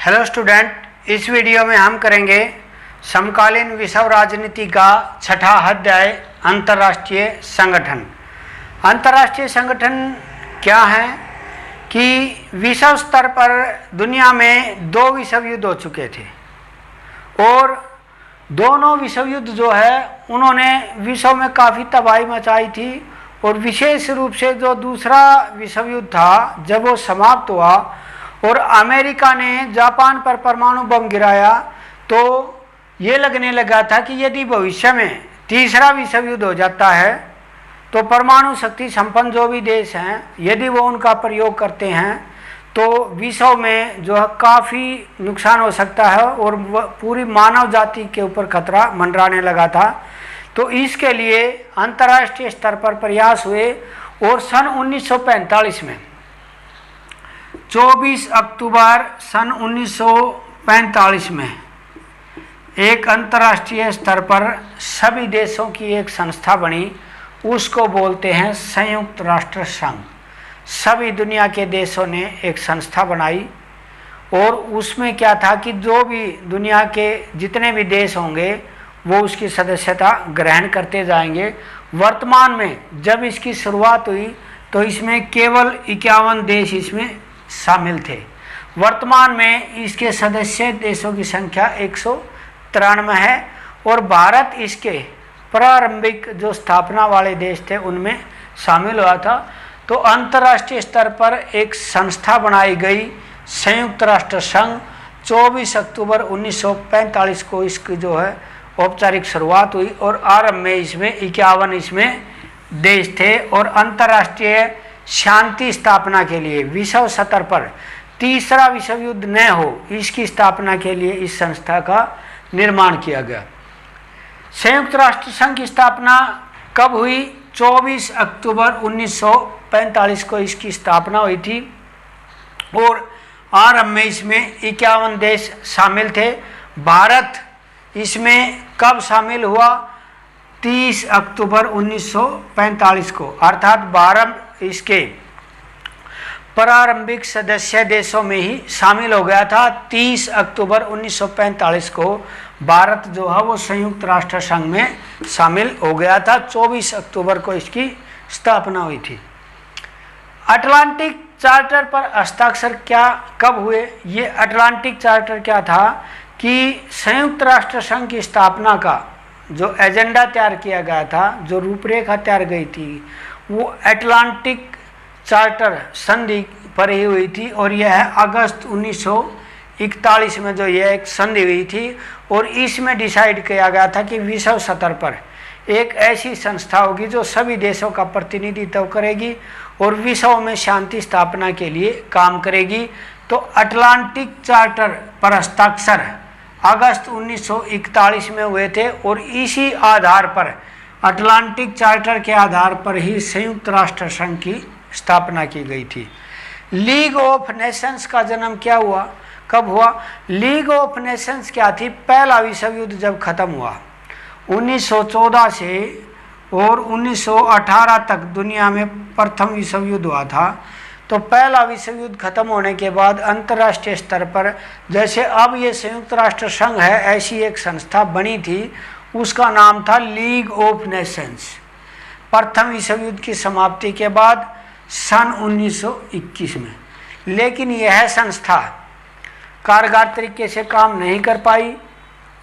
Hello student, इस video में हम करेंगे समकालीन विश्व राजनीति का छठा अध्याय अंतर्राष्ट्रीय संगठन। अंतर्राष्ट्रीय संगठन क्या है कि विश्व स्तर पर दुनिया में 2 विश्व युद्ध हो चुके थे और दोनों विश्व युद्ध जो है उन्होंने विश्व में काफ़ी तबाही मचाई थी। और विशेष रूप से जो दूसरा विश्व युद्ध था, जब वो समाप्त हुआ और अमेरिका ने जापान पर परमाणु बम गिराया, तो ये लगने लगा था कि यदि भविष्य में तीसरा विश्व युद्ध हो जाता है तो परमाणु शक्ति संपन्न जो भी देश हैं, यदि वो उनका प्रयोग करते हैं तो विश्व में जो है काफ़ी नुकसान हो सकता है और पूरी मानव जाति के ऊपर खतरा मंडराने लगा था। तो इसके लिए अंतर्राष्ट्रीय स्तर पर प्रयास हुए और सन 1945 में 24 अक्टूबर सन 1945 में एक अंतर्राष्ट्रीय स्तर पर सभी देशों की एक संस्था बनी, उसको बोलते हैं संयुक्त राष्ट्र संघ। सभी दुनिया के देशों ने एक संस्था बनाई और उसमें क्या था कि जो भी दुनिया के जितने भी देश होंगे वो उसकी सदस्यता ग्रहण करते जाएंगे। वर्तमान में जब इसकी शुरुआत हुई तो इसमें केवल 51 देश इसमें शामिल थे। वर्तमान में इसके सदस्य देशों की संख्या 193 है और भारत इसके प्रारंभिक जो स्थापना वाले देश थे उनमें शामिल हुआ था। तो अंतर्राष्ट्रीय स्तर पर एक संस्था बनाई गई संयुक्त राष्ट्र संघ। 24 अक्टूबर 1945 को इसकी जो है औपचारिक शुरुआत हुई और आरंभ में इसमें 51 इसमें देश थे। और अंतर्राष्ट्रीय शांति स्थापना के लिए विश्व स्तर पर तीसरा विश्व युद्ध न हो, इसकी स्थापना के लिए इस संस्था का निर्माण किया गया। संयुक्त राष्ट्र संघ की स्थापना कब हुई? 24 अक्टूबर 1945 को इसकी स्थापना हुई थी और आरंभ में इसमें 51 देश शामिल थे। भारत इसमें कब शामिल हुआ? 30 अक्टूबर 1945 को, अर्थात भारत इसके प्रारंभिक सदस्य देशों में ही शामिल हो गया था। 30 अक्टूबर 1945 को भारत जो है वो संयुक्त राष्ट्र संघ में शामिल हो गया था। 24 अक्टूबर को इसकी स्थापना हुई थी। अटलांटिक चार्टर पर हस्ताक्षर कब हुए? ये अटलांटिक चार्टर क्या था कि संयुक्त राष्ट्र संघ की स्थापना का जो एजेंडा तैयार किया गया था, जो रूपरेखा तैयार गई थी, वो अटलांटिक चार्टर संधि पर ही हुई थी। और यह अगस्त 1941 में जो यह एक संधि हुई थी और इसमें डिसाइड किया गया था कि विश्व स्तर पर एक ऐसी संस्था होगी जो सभी देशों का प्रतिनिधित्व करेगी और विश्व में शांति स्थापना के लिए काम करेगी। तो अटलांटिक चार्टर पर हस्ताक्षर अगस्त 1941 में हुए थे और इसी आधार पर अटलांटिक चार्टर के आधार पर ही संयुक्त राष्ट्र संघ की स्थापना की गई थी। लीग ऑफ नेशंस का जन्म क्या हुआ, कब हुआ? लीग ऑफ नेशंस क्या थी? पहला विश्व युद्ध जब खत्म हुआ 1914 से और 1918 तक दुनिया में प्रथम विश्व युद्ध हुआ था। तो पहला विश्व युद्ध खत्म होने के बाद अंतर्राष्ट्रीय स्तर पर जैसे अब ये संयुक्त राष्ट्र संघ है, ऐसी एक संस्था बनी थी, उसका नाम था लीग ऑफ नेशंस। प्रथम विश्व युद्ध की समाप्ति के बाद सन 1921 में। लेकिन यह संस्था कारगर तरीके से काम नहीं कर पाई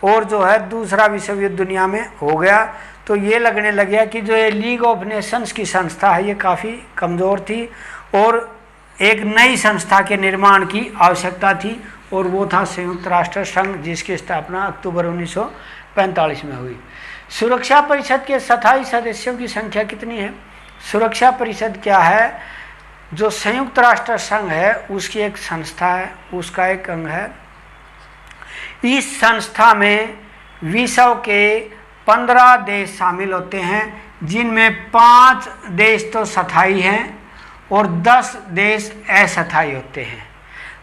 और जो है दूसरा विश्व युद्ध दुनिया में हो गया। तो ये लगने लग गया कि जो ये लीग ऑफ नेशंस की संस्था है ये काफ़ी कमज़ोर थी और एक नई संस्था के निर्माण की आवश्यकता थी और वो था संयुक्त राष्ट्र संघ, जिसकी स्थापना अक्टूबर 1945 में हुई। सुरक्षा परिषद के स्थायी सदस्यों की संख्या कितनी है? सुरक्षा परिषद क्या है? जो संयुक्त राष्ट्र संघ है उसकी एक संस्था है, उसका एक अंग है। इस संस्था में विश्व के 15 देश शामिल होते हैं, जिनमें 5 देश तो स्थायी हैं और 10 देश अस्थायी होते हैं।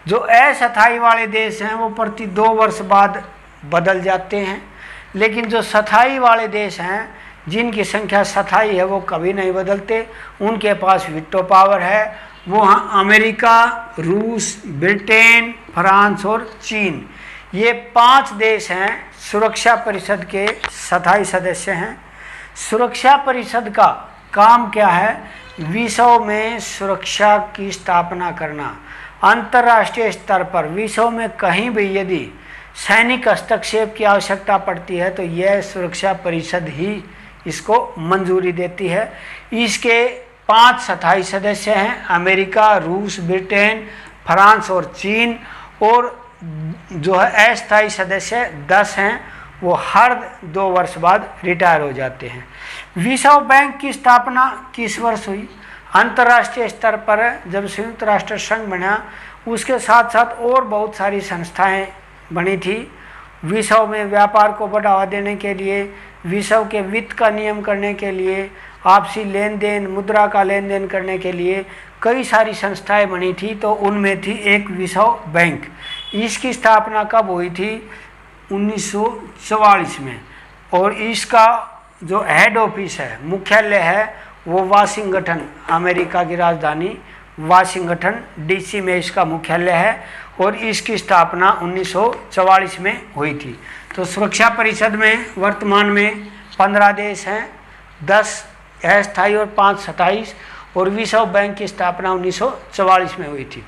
जो अस्थायी वाले देश हैं वो प्रति 2 वर्ष बाद बदल जाते हैं, लेकिन जो स्थायी वाले देश हैं जिनकी संख्या स्थायी है वो कभी नहीं बदलते। उनके पास वीटो पावर है वो अमेरिका, रूस, ब्रिटेन, फ्रांस और चीन, ये 5 देश हैं सुरक्षा परिषद के स्थायी सदस्य हैं। सुरक्षा परिषद का काम क्या है? विश्व में सुरक्षा की स्थापना करना। अंतर्राष्ट्रीय स्तर पर विश्व में कहीं भी यदि सैनिक हस्तक्षेप की आवश्यकता पड़ती है तो यह सुरक्षा परिषद ही इसको मंजूरी देती है। इसके 5 स्थायी सदस्य हैं, अमेरिका, रूस, ब्रिटेन, फ्रांस और चीन, और जो है अस्थायी सदस्य 10 हैं, वो हर 2 वर्ष बाद रिटायर हो जाते हैं। विश्व बैंक की स्थापना किस वर्ष हुई? अंतर्राष्ट्रीय स्तर पर जब संयुक्त राष्ट्र संघ बना, उसके साथ साथ और बहुत सारी संस्थाएं बनी थी। विश्व में व्यापार को बढ़ावा देने के लिए, विश्व के वित्त का नियम करने के लिए, आपसी लेन देन, मुद्रा का लेन देन करने के लिए कई सारी संस्थाएं बनी थी। तो उनमें थी एक विश्व बैंक। इसकी स्थापना कब हुई थी? 1944 में। और इसका जो हेड ऑफिस है, मुख्यालय है, वो वाशिंगटन, अमेरिका की राजधानी वाशिंगटन डीसी में इसका मुख्यालय है, और इसकी स्थापना 1944 में हुई थी। तो सुरक्षा परिषद में वर्तमान में 15 देश हैं, 10 अस्थायी और 5 स्थायी, और विश्व बैंक की स्थापना 1944 में हुई थी।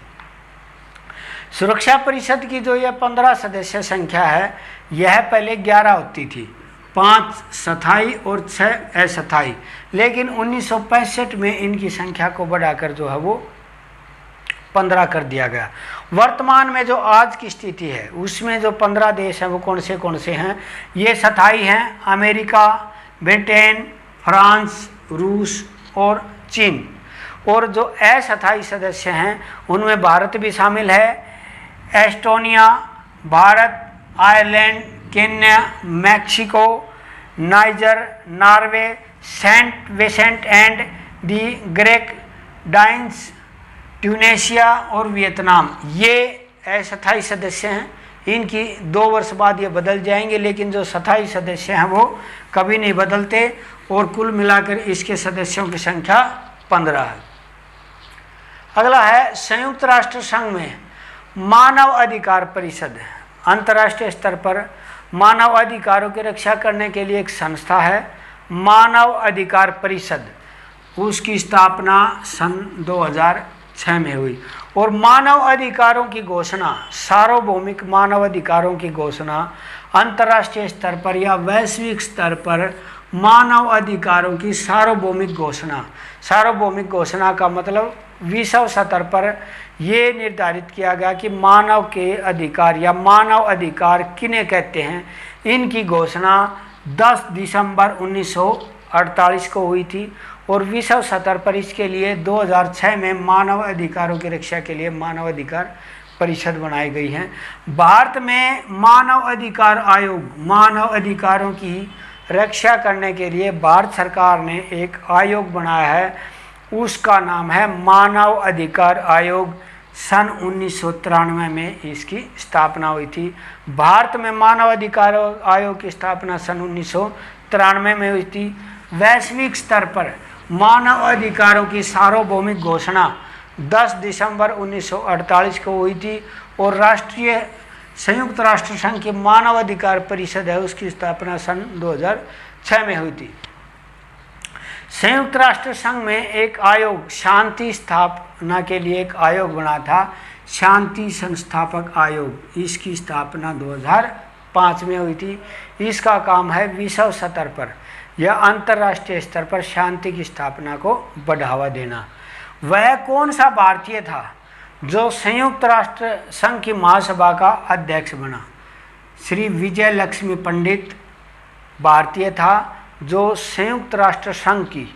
सुरक्षा परिषद की जो यह 15 सदस्य संख्या है, यह पहले 11 होती थी, 5 स्थायी और 6 अस्थायी, लेकिन 1965 में इनकी संख्या को बढ़ाकर जो है वो 15 कर दिया गया। वर्तमान में जो आज की स्थिति है उसमें जो 15 देश हैं वो कौन से हैं? ये स्थायी हैं अमेरिका, ब्रिटेन, फ्रांस, रूस और चीन। और जो अस्थायी सदस्य हैं उनमें भारत भी शामिल है, Estonia, Bharat, Ireland, Kenya, Mexico, Niger, Norway, Saint Vincent and the Grenadines, Tunisia और वियतनाम, ये अस्थायी सदस्य हैं। इनकी 2 वर्ष बाद ये बदल जाएंगे, लेकिन जो स्थायी सदस्य हैं वो कभी नहीं बदलते, और कुल मिलाकर इसके सदस्यों की संख्या 15 है। अगला है संयुक्त राष्ट्र संघ में मानव अधिकार परिषद। अंतर्राष्ट्रीय स्तर पर मानव अधिकारों की रक्षा करने के लिए एक संस्था है, मानव अधिकार परिषद। उसकी स्थापना सन 2006 में हुई, और मानव अधिकारों की घोषणा, सार्वभौमिक मानव अधिकारों की घोषणा अंतर्राष्ट्रीय स्तर पर या वैश्विक स्तर पर मानव अधिकारों की सार्वभौमिक घोषणा। सार्वभौमिक घोषणा का मतलब विश्व स्तर पर ये निर्धारित किया गया कि मानव के अधिकार या मानव अधिकार किन्हें कहते हैं। इनकी घोषणा 10 दिसंबर 1948 को हुई थी, और विश्व स्तर पर इसके लिए 2006 में मानव अधिकारों की रक्षा के लिए मानव अधिकार परिषद बनाई गई है। भारत में मानव अधिकार आयोग, मानव अधिकारों की रक्षा करने के लिए भारत सरकार ने एक आयोग बनाया है, उसका नाम है मानव अधिकार आयोग। सन 1993 में इसकी स्थापना हुई थी। भारत में मानव अधिकार आयोग की स्थापना सन 1993 में हुई थी। वैश्विक स्तर पर मानव अधिकारों की सार्वभौमिक घोषणा 10 दिसंबर 1948 को हुई थी, और राष्ट्रीय संयुक्त राष्ट्र संघ की मानव अधिकार परिषद है, उसकी स्थापना सन 2006 में हुई थी। संयुक्त राष्ट्र संघ में एक आयोग, शांति स्थापना के लिए एक आयोग बना था, शांति संस्थापक आयोग। इसकी स्थापना 2005 में हुई थी। इसका काम है विश्व स्तर पर या अंतर्राष्ट्रीय स्तर पर शांति की स्थापना को बढ़ावा देना। वह कौन सा भारतीय था जो संयुक्त राष्ट्र संघ की महासभा का अध्यक्ष बना? श्री विजय लक्ष्मी पंडित भारतीय था, जो संयुक्त राष्ट्र संघ की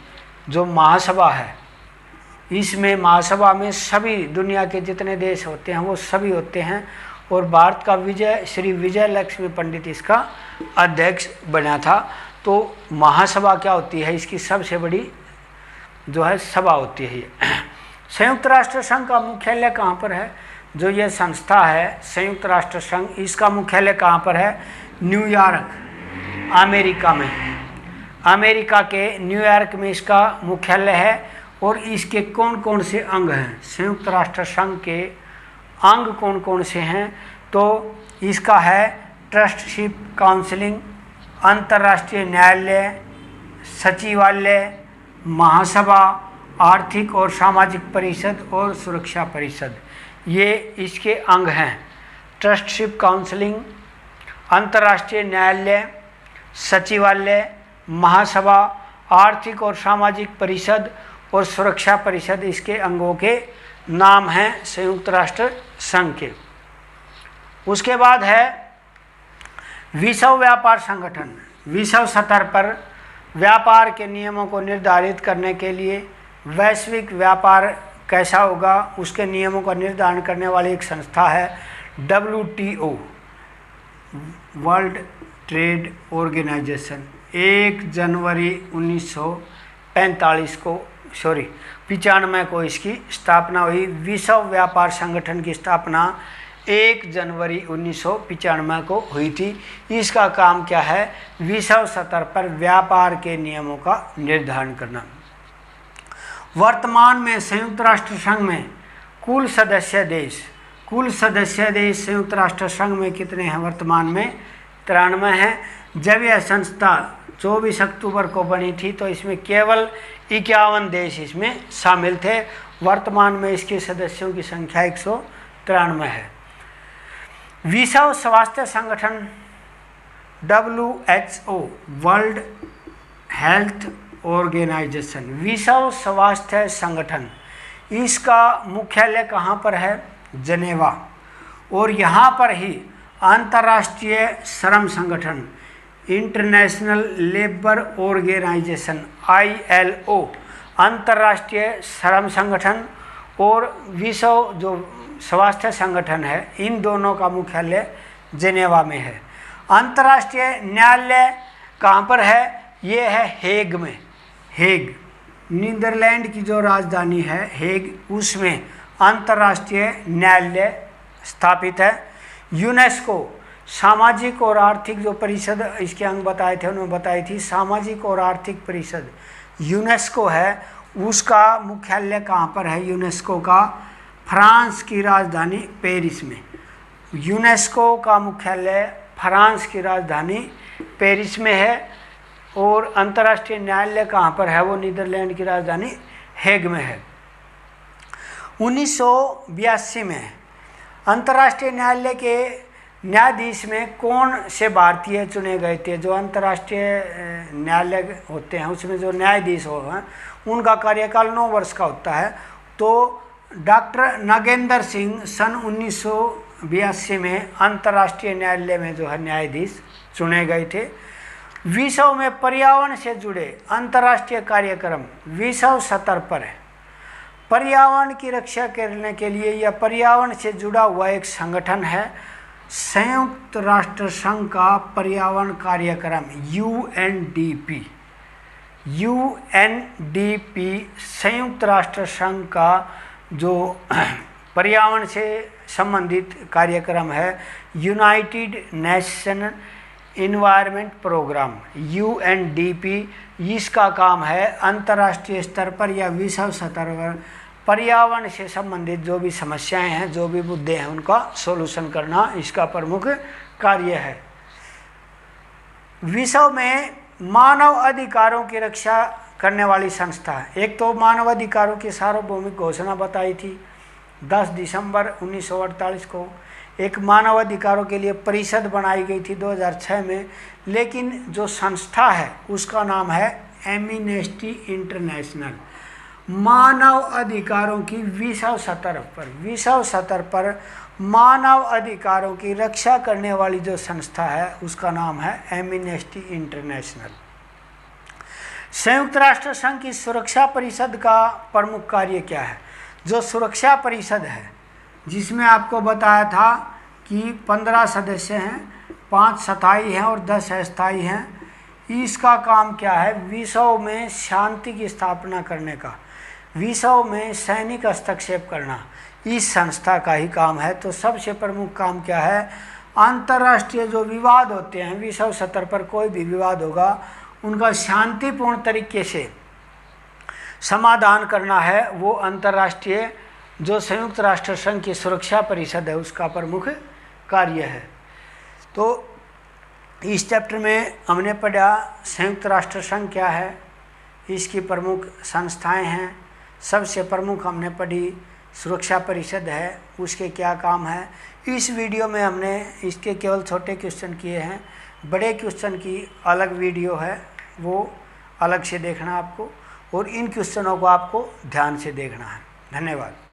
जो महासभा है, इसमें महासभा में सभी दुनिया के जितने देश होते हैं वो सभी होते हैं, और भारत का श्री विजय लक्ष्मी पंडित इसका अध्यक्ष बना था। तो महासभा क्या होती है? इसकी सबसे बड़ी जो है सभा होती है। संयुक्त राष्ट्र संघ का मुख्यालय कहाँ पर है? जो ये संस्था है संयुक्त राष्ट्र संघ, इसका मुख्यालय कहाँ पर है? न्यूयॉर्क, अमेरिका में। अमेरिका के न्यूयॉर्क में इसका मुख्यालय है, और इसके कौन कौन से अंग हैं, संयुक्त राष्ट्र संघ के अंग कौन कौन से हैं, तो इसका है ट्रस्टशिप काउंसिलिंग, अंतर्राष्ट्रीय न्यायालय, सचिवालय, महासभा, आर्थिक और सामाजिक परिषद और सुरक्षा परिषद, ये इसके अंग हैं। ट्रस्टशिप काउंसिलिंग, अंतर्राष्ट्रीय न्यायालय, सचिवालय, महासभा, आर्थिक और सामाजिक परिषद और सुरक्षा परिषद इसके अंगों के नाम हैं संयुक्त राष्ट्र संघ के। उसके बाद है विश्व व्यापार संगठन। विश्व स्तर पर व्यापार के नियमों को निर्धारित करने के लिए वैश्विक व्यापार कैसा होगा उसके नियमों का निर्धारण करने वाली एक संस्था है WTO, वर्ल्ड ट्रेड ऑर्गेनाइजेशन। 1 जनवरी 1945 को 95 को इसकी स्थापना हुई। विश्व व्यापार संगठन की स्थापना 1 जनवरी 1995 को हुई थी। इसका काम क्या है, विश्व स्तर पर व्यापार के नियमों का निर्धारण करना। वर्तमान में संयुक्त राष्ट्र संघ में कुल सदस्य देश संयुक्त राष्ट्र संघ में कितने हैं, वर्तमान में 93 हैं। जब यह संस्था 24 अक्टूबर को बनी थी तो इसमें केवल 51 देश इसमें शामिल थे। वर्तमान में इसके सदस्यों की संख्या 193 है। विश्व स्वास्थ्य संगठन WHO, वर्ल्ड हेल्थ ऑर्गेनाइजेशन, विश्व स्वास्थ्य संगठन, इसका मुख्यालय कहाँ पर है, जनेवा। और यहाँ पर ही अंतर्राष्ट्रीय श्रम संगठन, इंटरनेशनल लेबर ऑर्गेनाइजेशन ILO, अंतर्राष्ट्रीय श्रम संगठन और विश्व जो स्वास्थ्य संगठन है, इन दोनों का मुख्यालय जेनेवा में है। अंतर्राष्ट्रीय न्यायालय कहाँ पर है, ये है हेग में। हेग नीदरलैंड की जो राजधानी है हेग, उसमें अंतर्राष्ट्रीय न्यायालय स्थापित है। यूनेस्को, सामाजिक और आर्थिक जो परिषद इसके अंग बताए थे उन्होंने बताई थी, सामाजिक और आर्थिक परिषद यूनेस्को है, उसका मुख्यालय कहाँ पर है, यूनेस्को का फ्रांस की राजधानी पेरिस में। यूनेस्को का मुख्यालय फ्रांस की राजधानी पेरिस में है। और अंतर्राष्ट्रीय न्यायालय कहाँ पर है, वो नीदरलैंड की राजधानी हेग में है। 1982 में अंतर्राष्ट्रीय न्यायालय के न्यायाधीश में कौन से भारतीय चुने गए थे। जो अंतर्राष्ट्रीय न्यायालय होते हैं उसमें जो न्यायाधीश हो उनका कार्यकाल 9 वर्ष का होता है। तो डॉक्टर नागेंद्र सिंह सन 1982 में अंतर्राष्ट्रीय न्यायालय में जो है न्यायाधीश चुने गए थे। विश्व में पर्यावरण से जुड़े अंतर्राष्ट्रीय कार्यक्रम विश्व स्तर पर है। पर्यावरण की रक्षा करने के लिए यह पर्यावरण से जुड़ा हुआ एक संगठन है। संयुक्त राष्ट्र संघ का पर्यावरण कार्यक्रम UNDP संयुक्त राष्ट्र संघ का जो पर्यावरण से संबंधित कार्यक्रम है, United Nation Environment Programme UNDP, इसका काम है अंतर्राष्ट्रीय स्तर पर या विश्व स्तर पर पर्यावरण से संबंधित जो भी समस्याएं हैं, जो भी मुद्दे हैं, उनका सॉल्यूशन करना इसका प्रमुख कार्य है। विश्व में मानव अधिकारों की रक्षा करने वाली संस्था है। एक तो मानव अधिकारों की सार्वभौमिक घोषणा बताई थी 10 दिसंबर 1948 को। एक मानव अधिकारों के लिए परिषद बनाई गई थी 2006 में। लेकिन जो संस्था है उसका नाम है एमनेस्टी इंटरनेशनल। मानव अधिकारों की विश्व स्तर पर मानव अधिकारों की रक्षा करने वाली जो संस्था है उसका नाम है एमनेस्टी इंटरनेशनल। संयुक्त राष्ट्र संघ की सुरक्षा परिषद का प्रमुख कार्य क्या है। जो सुरक्षा परिषद है जिसमें आपको बताया था कि 15 सदस्य हैं, 5 स्थायी हैं और 10 अस्थायी हैं। इसका काम क्या है, विश्व में शांति की स्थापना करने का, विश्व में सैनिक हस्तक्षेप करना, इस संस्था का ही काम है। तो सबसे प्रमुख काम क्या है, अंतर्राष्ट्रीय जो विवाद होते हैं, विश्व स्तर पर कोई भी विवाद होगा, उनका शांतिपूर्ण तरीके से समाधान करना है वो अंतर्राष्ट्रीय जो संयुक्त राष्ट्र संघ की सुरक्षा परिषद है उसका प्रमुख कार्य है। तो इस चैप्टर में हमने पढ़ा संयुक्त राष्ट्र संघ क्या है, इसकी प्रमुख संस्थाएं हैं। सबसे प्रमुख हमने पढ़ी सुरक्षा परिषद है, उसके क्या काम है। इस वीडियो में हमने इसके केवल छोटे क्वेश्चन किए हैं, बड़े क्वेश्चन की अलग वीडियो है, वो अलग से देखना आपको, और इन क्वेश्चनों को आपको ध्यान से देखना है। धन्यवाद।